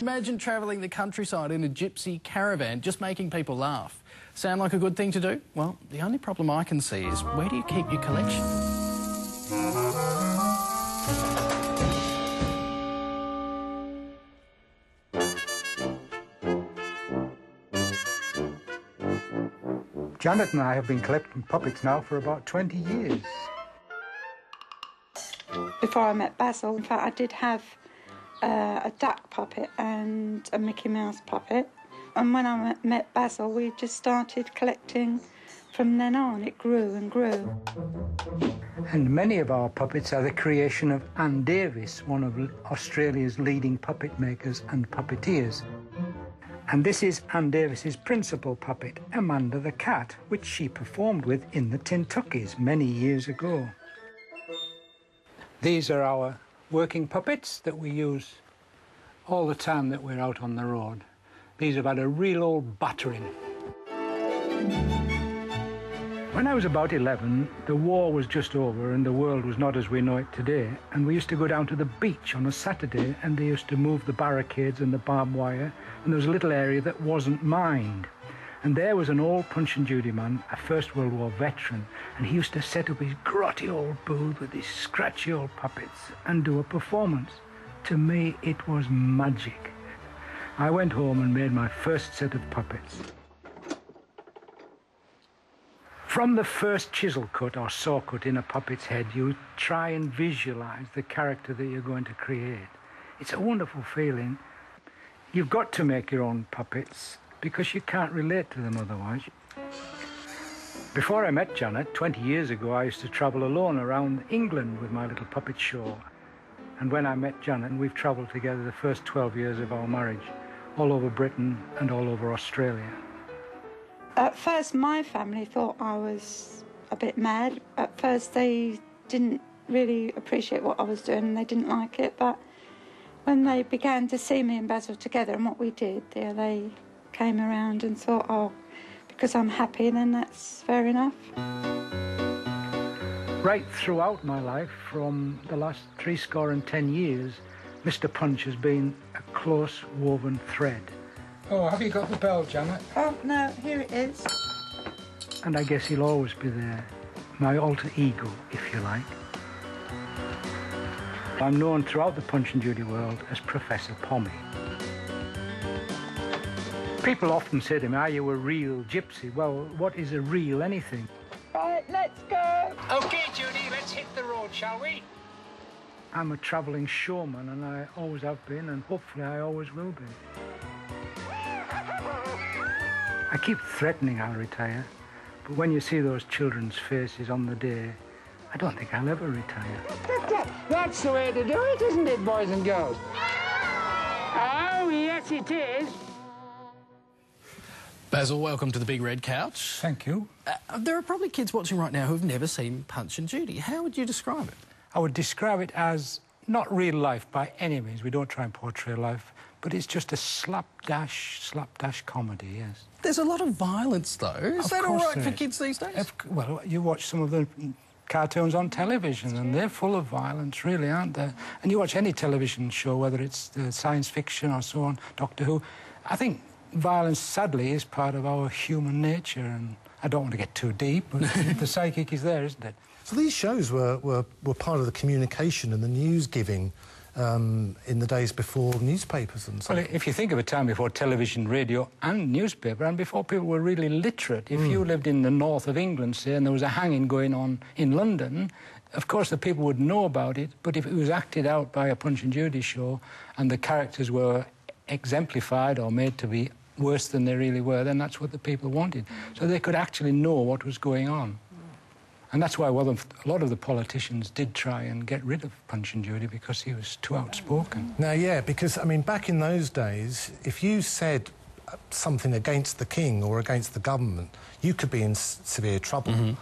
Imagine travelling the countryside in a gypsy caravan, just making people laugh. Sound like a good thing to do? Well, the only problem I can see is where do you keep your collection? Janet and I have been collecting puppets now for about 20 years. Before I met Basil, in fact, I did have a duck puppet and a Mickey Mouse puppet. And when I met Basil, we just started collecting from then on. It grew and grew. And many of our puppets are the creation of Anne Davis, one of Australia's leading puppet makers and puppeteers. And this is Anne Davis's principal puppet, Amanda the cat, which she performed with in the Tintuckies many years ago. These are our working puppets that we use all the time that we're out on the road. These have had a real old battering. When I was about 11, the war was just over and the world was not as we know it today, and we used to go down to the beach on a Saturday and they used to move the barricades and the barbed wire, and there was a little area that wasn't mined. And there was an old Punch and Judy man, a First World War veteran, and he used to set up his grotty old booth with his scratchy old puppets and do a performance. To me, it was magic. I went home and made my first set of puppets. From the first chisel cut or saw cut in a puppet's head, you try and visualise the character that you're going to create. It's a wonderful feeling. You've got to make your own puppets because you can't relate to them otherwise. Before I met Janet, 20 years ago, I used to travel alone around England with my little puppet show. And when I met Janet, we've travelled together the first 12 years of our marriage, all over Britain and all over Australia. At first, my family thought I was a bit mad. At first, they didn't really appreciate what I was doing and they didn't like it. But when they began to see me and Basil together and what we did, they came around and thought, oh, because I'm happy, then that's fair enough. Right throughout my life, from the last 70 years, Mr. Punch has been a close woven thread. Oh, have you got the bell, Janet? Oh, no, here it is. And I guess he'll always be there, my alter ego, if you like. I'm known throughout the Punch and Judy world as Professor Pommy. People often say to me, are you a real gypsy? Well, what is a real anything? Right, let's go. OK, Judy, let's hit the road, shall we? I'm a travelling showman, and I always have been, and hopefully I always will be. I keep threatening I'll retire, but when you see those children's faces on the day, I don't think I'll ever retire. That's the way to do it, isn't it, boys and girls? Oh, yes, it is. Basil, welcome to the Big Red Couch. Thank you. There are probably kids watching right now who've never seen Punch and Judy. How would you describe it? I would describe it as not real life by any means. We don't try and portray life, but it's just a slapdash comedy, yes. There's a lot of violence, though. Is that all right for kids these days? Well, you watch some of the cartoons on television and they're full of violence, really, aren't they? And you watch any television show, whether it's science fiction or so on, Doctor Who, I think violence, sadly, is part of our human nature, and I don't want to get too deep, but the psychic is there, isn't it? So these shows were part of the communication and the news giving in the days before newspapers and so on. Well, if you think of a time before television, radio and newspaper, and before people were really literate, if you lived in the north of England, say, and there was a hanging going on in London, of course the people would know about it, but if it was acted out by a Punch and Judy show and the characters were exemplified or made to be worse than they really were, then that's what the people wanted. So they could actually know what was going on. And that's why a lot of the politicians did try and get rid of Punch and Judy, because he was too outspoken. Now, yeah, because, I mean, back in those days, if you said something against the king or against the government, you could be in severe trouble.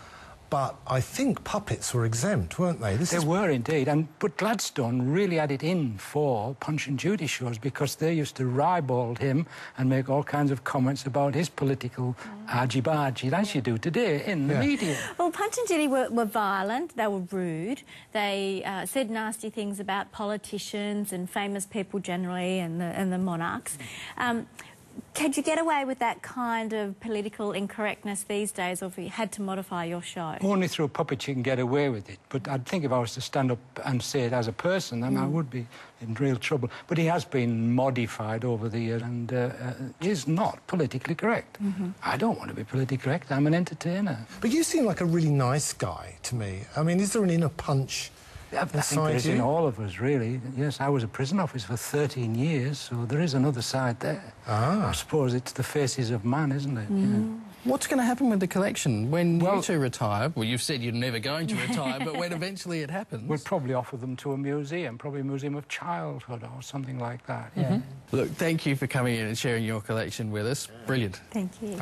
but I think puppets were exempt, weren't they? They were indeed, but Gladstone really had it in for Punch and Judy shows because they used to ribald him and make all kinds of comments about his political argy-bargy, as you do today in the media. Well, Punch and Judy were violent, they were rude, they said nasty things about politicians and famous people generally and the monarchs. Could you get away with that kind of political incorrectness these days, or if you had to modify your show? Only through puppets you can get away with it, but I'd think if I was to stand up and say it as a person, then I would be in real trouble. But he has been modified over the years and is not politically correct. I don't want to be politically correct, I'm an entertainer. But you seem like a really nice guy to me. I mean, is there an inner punch I think there is in all of us, really. Yes, I was a prison officer for 13 years, so there is another side there. I suppose it's the faces of man, isn't it? Yeah. What's going to happen with the collection when you two retire? Well, you've said you're never going to retire, but when eventually it happens... We'll probably offer them to a museum, probably a museum of childhood or something like that, yeah. Look, thank you for coming in and sharing your collection with us. Brilliant. Thank you.